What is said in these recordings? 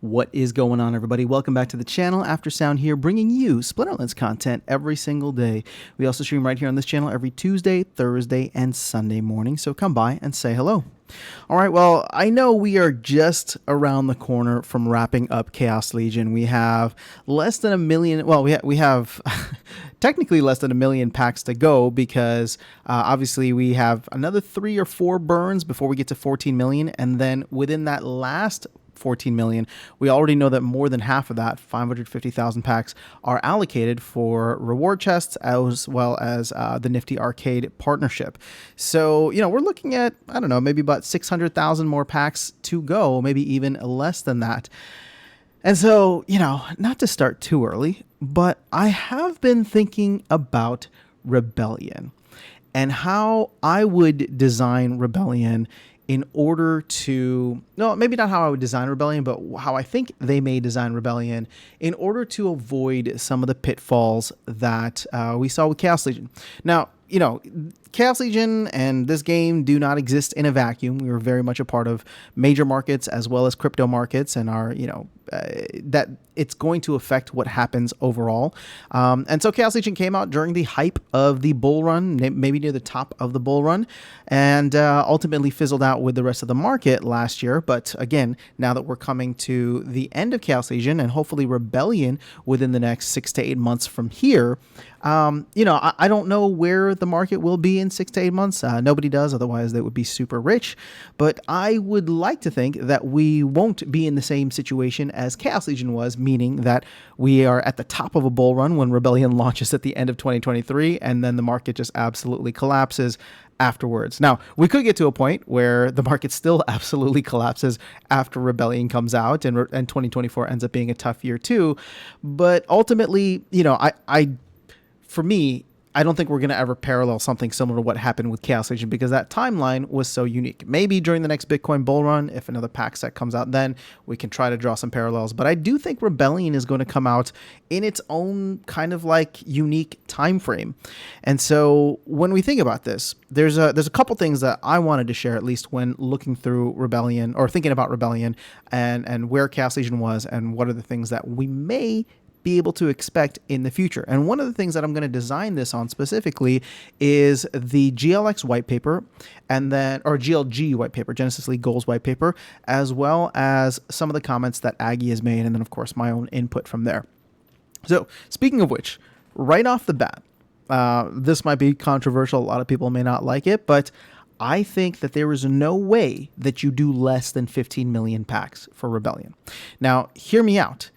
What is going on, everybody? Welcome back to the channel. After Sound here, bringing you Splinterlands content every single day. We also stream right here on this channel every Tuesday, Thursday, and Sunday morning, so come by and say hello. All right, well, I know we are just around the corner from wrapping up Chaos Legion. We have less than 1 million, well, we have technically less than 1 million packs to go because obviously we have another 3 or 4 burns before we get to 14 million, and then within that last 14 million, we already know that more than half of that, 550,000 packs, are allocated for reward chests as well as the Nifty Arcade partnership. So, you know, we're looking at, I don't know, maybe about 600,000 more packs to go, maybe even less than that. And so, you know, not to start too early, but I have been thinking about Rebellion and how I would design Rebellion in order to, no, maybe not how I would design Rebellion, but how I think they may design Rebellion in order to avoid some of the pitfalls that we saw with Chaos Legion. Now, you know, Chaos Legion and this game do not exist in a vacuum. We were very much a part of major markets as well as crypto markets, and are, you know, that it's going to affect what happens overall. And so Chaos Legion came out during the hype of the bull run, maybe near the top of the bull run, and ultimately fizzled out with the rest of the market last year. But again, now that we're coming to the end of Chaos Legion and hopefully Rebellion within the next 6 to 8 months from here, you know, I don't know where the market will be in 6 to 8 months. Nobody does, otherwise they would be super rich. But I would like to think that we won't be in the same situation as Chaos Legion was, meaning that we are at the top of a bull run when Rebellion launches at the end of 2023, and then the market just absolutely collapses afterwards. Now, we could get to a point where the market still absolutely collapses after Rebellion comes out, and 2024 ends up being a tough year too. But ultimately, you know, for me, I don't think we're going to ever parallel something similar to what happened with Chaos Legion, because that timeline was so unique. Maybe during the next Bitcoin bull run, if another pack set comes out, then we can try to draw some parallels. But I do think Rebellion is going to come out in its own kind of like unique time frame. And so when we think about this, there's a couple things that I wanted to share, at least when looking through Rebellion or thinking about Rebellion and where Chaos Legion was and what are the things that we may be able to expect in the future. And one of the things that I'm going to design this on specifically is the GLX white paper, and then, or GLG white paper, Genesis League Goals white paper, as well as some of the comments that Aggie has made, and then of course my own input from there. So speaking of which, right off the bat, this might be controversial. A lot of people may not like it, but I think that there is no way that you do less than 15 million packs for Rebellion. Now, hear me out.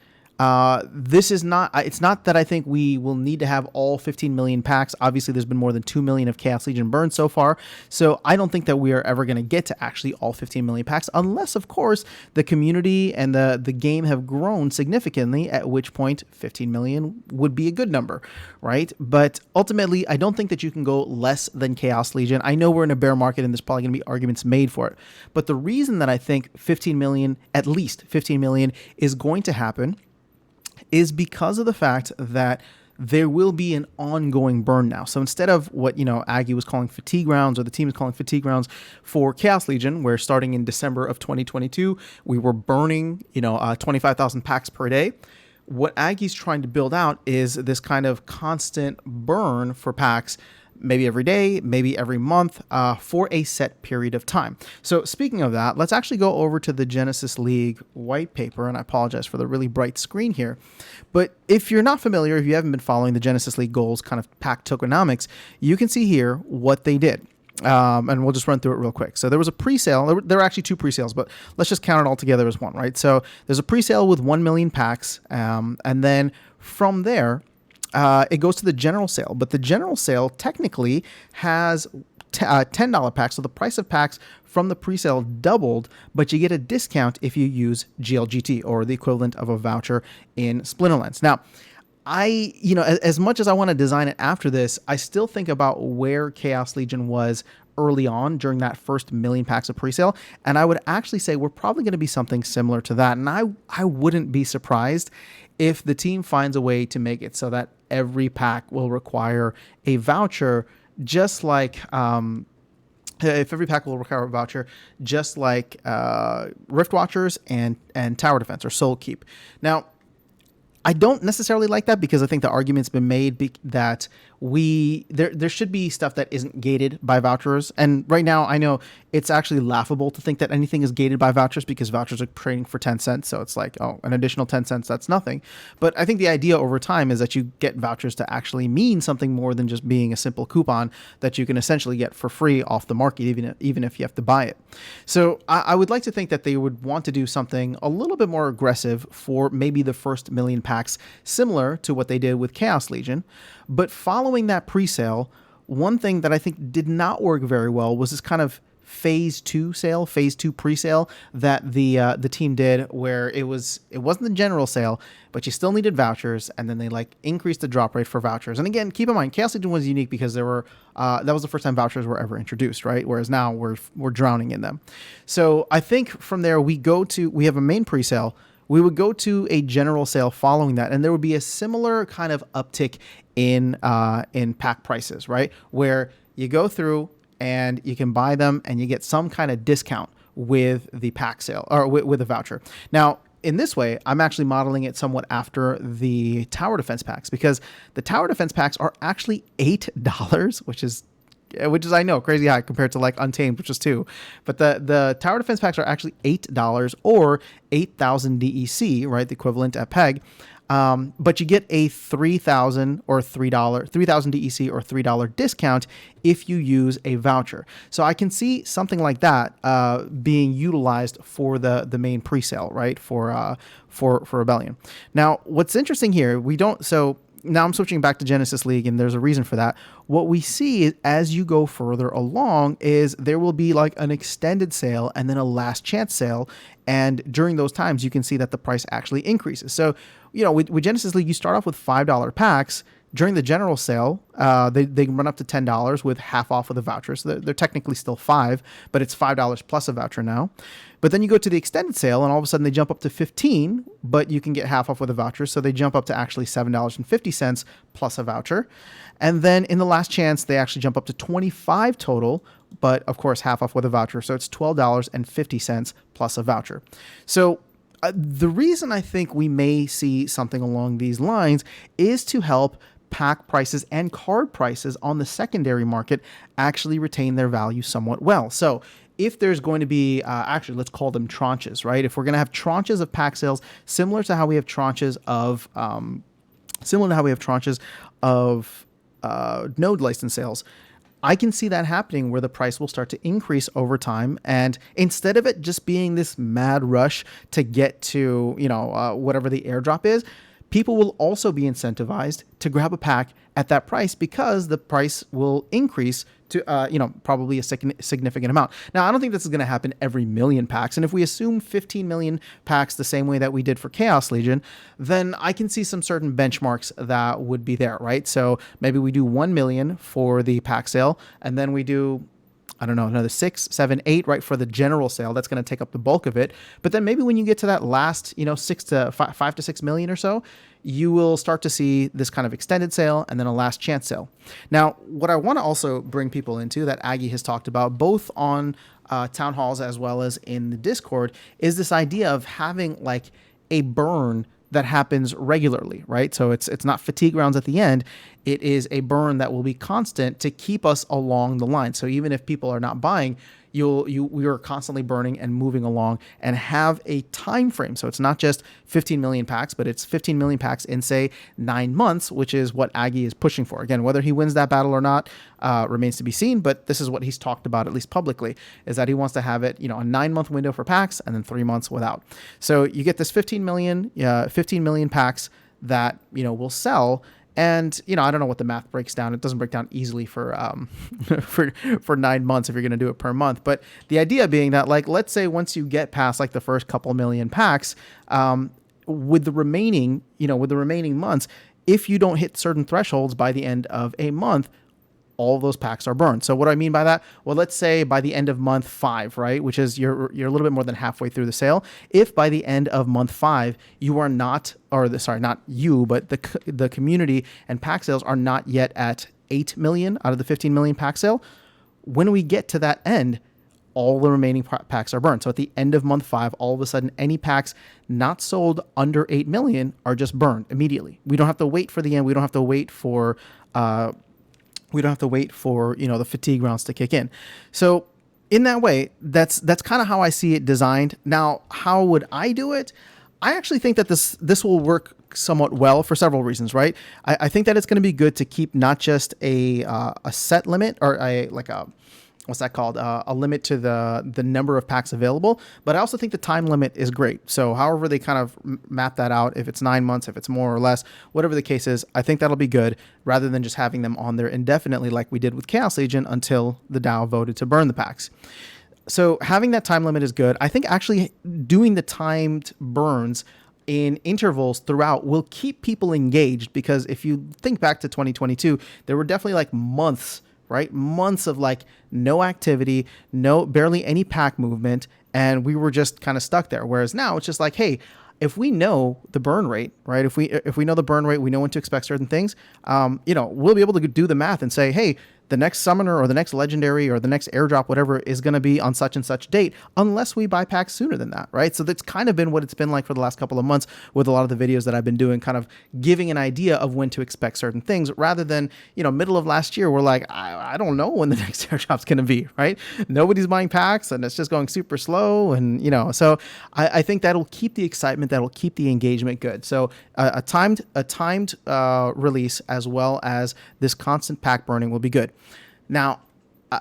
This is not, it's not that I think we will need to have all 15 million packs. Obviously, there's been more than 2 million of Chaos Legion burned so far. So I don't think that we are ever going to get to actually all 15 million packs, unless, of course, the community and the game have grown significantly, at which point 15 million would be a good number, right? But ultimately, I don't think that you can go less than Chaos Legion. I know we're in a bear market and there's probably going to be arguments made for it. But the reason that I think 15 million, at least 15 million, is going to happen is because of the fact that there will be an ongoing burn now. So instead of what, you know, Aggie was calling fatigue rounds, or the team is calling fatigue rounds for Chaos Legion, where starting in December of 2022, we were burning, you know, 25,000 packs per day. What Aggie's trying to build out is this kind of constant burn for packs, maybe every day, maybe every month, for a set period of time. So speaking of that, let's actually go over to the Genesis League white paper, and I apologize for the really bright screen here. But if you're not familiar, if you haven't been following the Genesis League goals kind of pack tokenomics, you can see here what they did. And we'll just run through it real quick. So there was a pre-sale. There were actually 2 pre-sales, but let's just count it all together as one, right? So there's a pre-sale with 1 million packs, and then from there, it goes to the general sale, but the general sale technically has $10 packs. So the price of packs from the pre-sale doubled, but you get a discount if you use GLGT, or the equivalent of a voucher in Splinterlands. Now, you know, as much as I want to design it after this, I still think about where Chaos Legion was early on during that first 1 million packs of pre-sale, and I would actually say we're probably going to be something similar to that. And I wouldn't be surprised if the team finds a way to make it so that every pack will require a voucher, just like if every pack will require a voucher, just like Rift Watchers and Tower Defense or Soul Keep. Now, I don't necessarily like that because I think the argument's been made that there should be stuff that isn't gated by vouchers. And right now, I know it's actually laughable to think that anything is gated by vouchers because vouchers are trading for 10 cents. So it's like, oh, an additional 10 cents, that's nothing. But I think the idea over time is that you get vouchers to actually mean something more than just being a simple coupon that you can essentially get for free off the market, even if you have to buy it. So I would like to think that they would want to do something a little bit more aggressive for maybe the first million packs, similar to what they did with Chaos Legion. But following that pre-sale, one thing that I think did not work very well was this kind of phase 2 pre-sale that the team did, where it wasn't the general sale, but you still needed vouchers, and then they like increased the drop rate for vouchers. And again, keep in mind, Chaos Legion was unique because there were that was the first time vouchers were ever introduced, right? Whereas now we're drowning in them. So I think from there we have a main pre-sale. We would go to a general sale following that, and there would be a similar kind of uptick in pack prices, right? Where you go through and you can buy them and you get some kind of discount with the pack sale or with a voucher. Now, in this way, I'm actually modeling it somewhat after the tower defense packs, because the tower defense packs are actually $8, which is I know crazy high compared to like Untamed, which is 2. But the tower defense packs are actually $8 or 8,000 DEC, right? The equivalent at PEG. But you get a 3,000 or $3,000 DEC or $3 discount if you use a voucher. So I can see something like that being utilized for the main presale, right? For Rebellion. Now, what's interesting here, now I'm switching back to Genesis League, and there's a reason for that. What we see is, as you go further along, is there will be like an extended sale and then a last chance sale. And during those times, you can see that the price actually increases. So, with Genesis League, you start off with $5 packs. During the general sale, they run up to $10 with half off of the voucher. So they're technically still $5, but it's $5 plus a voucher now. But then you go to the extended sale, and all of a sudden they jump up to $15, but you can get half off with a voucher. So they jump up to actually $7.50 plus a voucher. And then in the last chance, they actually jump up to $25 total, but of course half off with a voucher. So it's $12.50 plus a voucher. So the reason I think we may see something along these lines is to help pack prices and card prices on the secondary market actually retain their value somewhat well. So if there's going to be, actually, let's call them tranches, right? If we're going to have tranches of pack sales, similar to how we have tranches of node license sales, I can see that happening where the price will start to increase over time. And instead of it just being this mad rush to get to, whatever the airdrop is, people will also be incentivized to grab a pack at that price because the price will increase to, probably a significant amount. Now, I don't think this is going to happen every million packs. And if we assume 15 million packs the same way that we did for Chaos Legion, then I can see some certain benchmarks that would be there, right? So maybe we do 1 million for the pack sale, and then we do, I don't know, another 6, 7, 8, right, for the general sale. That's going to take up the bulk of it. But then maybe when you get to that last, 5 to 6 million or so, you will start to see this kind of extended sale and then a last chance sale. Now, what I want to also bring people into that Aggie has talked about, both on town halls as well as in the Discord, is this idea of having like a burn that happens regularly, right? So it's not fatigue rounds at the end. It is a burn that will be constant to keep us along the line. So even if people are not buying, we are constantly burning and moving along and have a time frame. So it's not just 15 million packs, but it's 15 million packs in, say, 9 months, which is what Aggie is pushing for. Again, whether he wins that battle or not remains to be seen, but this is what he's talked about, at least publicly, is that he wants to have it, a 9-month window for packs and then 3 months without. So you get this 15 million packs that, will sell. And, I don't know what the math breaks down. It doesn't break down easily for 9 months if you're going to do it per month. But the idea being that, like, let's say once you get past like the first couple million packs, with the remaining months, if you don't hit certain thresholds by the end of a month, all those packs are burned. So what do I mean by that? Well, let's say by the end of month 5, right, which is you're a little bit more than halfway through the sale. If by the end of month 5 you are not, not you, but the community and pack sales are not yet at 8 million out of the 15 million pack sale, when we get to that end, all the remaining packs are burned. So at the end of month 5, all of a sudden, any packs not sold under 8 million are just burned immediately. We don't have to wait for the end. We don't have to wait for the fatigue rounds to kick in. So in that way, that's kind of how I see it designed. Now, how would I do it? I actually think that this will work somewhat well for several reasons, right? I think that it's going to be good to keep not just a set limit or what's that called? A limit to the number of packs available. But I also think the time limit is great. So however they kind of map that out, if it's 9 months, if it's more or less, whatever the case is, I think that'll be good rather than just having them on there indefinitely like we did with Chaos Legion until the DAO voted to burn the packs. So having that time limit is good. I think actually doing the timed burns in intervals throughout will keep people engaged, because if you think back to 2022, there were definitely like months, right? Months of like no activity, barely any pack movement, and we were just kind of stuck there. Whereas now it's just like, hey, if we know the burn rate, right? If we know the burn rate, we know when to expect certain things. We'll be able to do the math and say, hey, the next summoner or the next legendary or the next airdrop, whatever, is going to be on such and such date, unless we buy packs sooner than that, right? So that's kind of been what it's been like for the last couple of months with a lot of the videos that I've been doing, kind of giving an idea of when to expect certain things, rather than, middle of last year, we're like, I don't know when the next airdrop's going to be, right? Nobody's buying packs and it's just going super slow. And, so I think that'll keep the excitement, that'll keep the engagement good. So a timed release, as well as this constant pack burning, will be good. Now,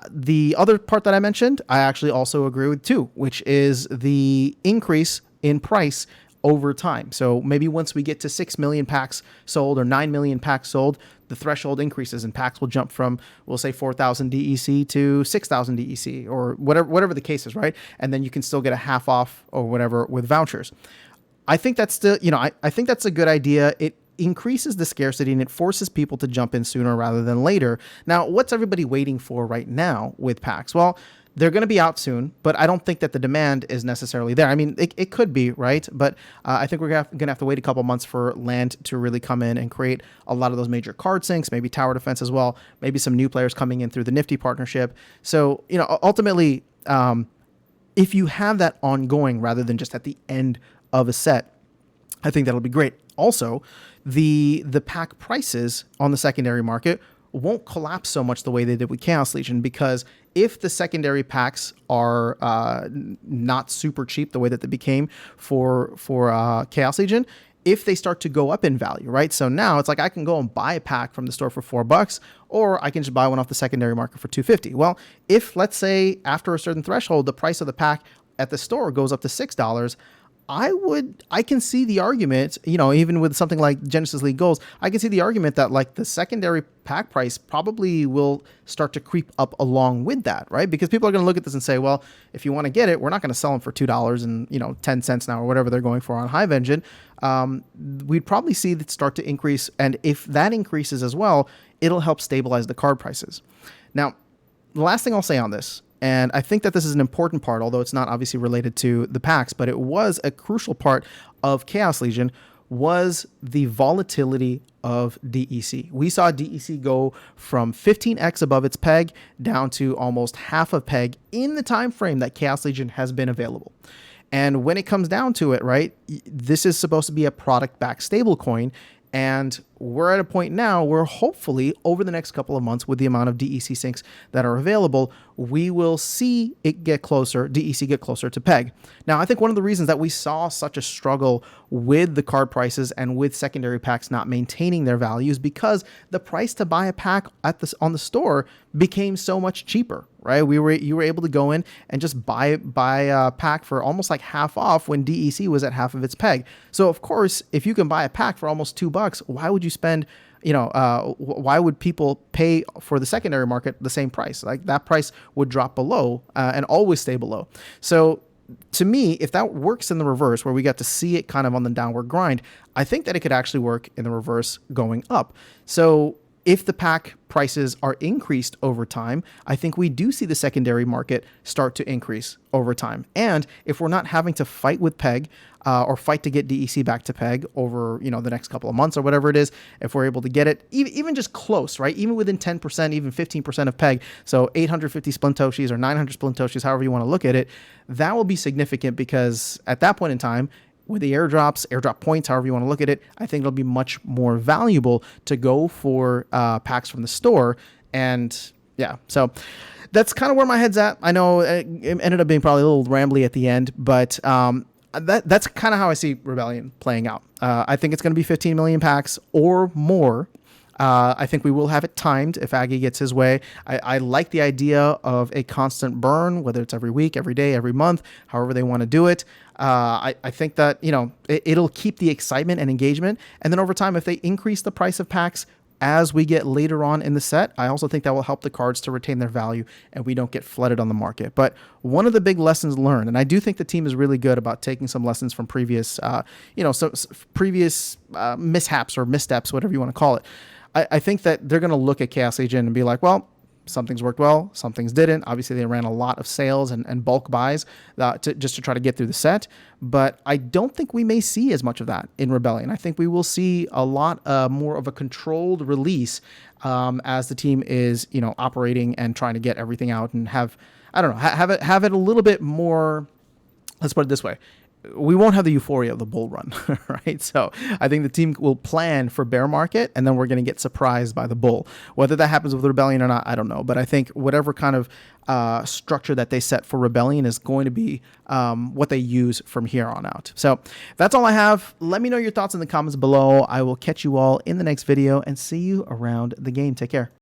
the other part that I mentioned, I actually also agree with too, which is the increase in price over time. So maybe once we get to 6 million packs sold or 9 million packs sold, the threshold increases and packs will jump from, we'll say 4,000 DEC to 6,000 DEC or whatever the case is, right? And then you can still get a half off or whatever with vouchers. I think that's still, I think that's a good idea. It increases the scarcity and it forces people to jump in sooner rather than later. Now, what's everybody waiting for right now with packs? Well, they're going to be out soon, but I don't think that the demand is necessarily there. I mean, it could be, right? But I think we're going to have to wait a couple months for land to really come in and create a lot of those major card sinks, maybe tower defense as well, maybe some new players coming in through the Nifty partnership. So, ultimately, if you have that ongoing rather than just at the end of a set, I think that'll be great. Also, the pack prices on the secondary market won't collapse so much the way they did with Chaos Legion, because if the secondary packs are not super cheap the way that they became for Chaos Legion, if they start to go up in value, right? So now it's like I can go and buy a pack from the store for $4, or I can just buy one off the secondary market for $2.50. Well, if, let's say, after a certain threshold, the price of the pack at the store goes up to $6, I can see the argument, even with something like Genesis League Goals, I can see the argument that like the secondary pack price probably will start to creep up along with that, right? Because people are going to look at this and say, well, if you want to get it, we're not going to sell them for $2 and 10 cents now or whatever they're going for on Hive Engine. We'd probably see that start to increase, and if that increases as well, it'll help stabilize the card prices. Now, the last thing I'll say on this, and I think that this is an important part, although it's not obviously related to the packs, but it was a crucial part of Chaos Legion, was the volatility of DEC. We saw DEC go from 15x above its peg down to almost half a peg in the time frame that Chaos Legion has been available. And when it comes down to it, right, this is supposed to be a product-backed stablecoin. And we're at a point now where hopefully over the next couple of months, with the amount of DEC sinks that are available, we will see it DEC get closer to peg. Now, I think one of the reasons that we saw such a struggle with the card prices and with secondary packs not maintaining their values, because the price to buy a pack on the store became so much cheaper, right? You were able to go in and just buy a pack for almost like half off when DEC was at half of its peg. So of course, if you can buy a pack for almost $2, why would you spend, why would people pay for the secondary market the same price? Like that price would drop below and always stay below. So to me, if that works in the reverse, where we got to see it kind of on the downward grind, I think that it could actually work in the reverse going up. So if the pack prices are increased over time, I think we do see the secondary market start to increase over time. And if we're not having to fight with PEG or fight to get DEC back to PEG over, the next couple of months or whatever it is, if we're able to get it even just close, right? Even within 10%, even 15% of PEG, so 850 Splintoshis or 900 Splintoshis, however you want to look at it, that will be significant because at that point in time, with the airdrop points, however you want to look at it, I think it'll be much more valuable to go for packs from the store. And yeah, so that's kind of where my head's at. I know it ended up being probably a little rambly at the end, but that's kind of how I see Rebellion playing out. I think it's going to be 15 million packs or more. I think we will have it timed if Aggie gets his way. I like the idea of a constant burn, whether it's every week, every day, every month, however they want to do it. I think that, it'll keep the excitement and engagement. And then over time, if they increase the price of packs as we get later on in the set, I also think that will help the cards to retain their value and we don't get flooded on the market. But one of the big lessons learned, and I do think the team is really good about taking some lessons from previous, previous mishaps or missteps, whatever you want to call it. I think that they're going to look at Chaos Agent and be like, well, some things worked well, some things didn't. Obviously, they ran a lot of sales and bulk buys just to try to get through the set. But I don't think we may see as much of that in Rebellion. I think we will see a lot more of a controlled release as the team is, operating and trying to get everything out and have it a little bit more. Let's put it this way. We won't have the euphoria of the bull run, right? So I think the team will plan for bear market, and then we're going to get surprised by the bull. Whether that happens with Rebellion or not, I don't know. But I think whatever kind of structure that they set for Rebellion is going to be what they use from here on out. So that's all I have. Let me know your thoughts in the comments below. I will catch you all in the next video and see you around the game. Take care.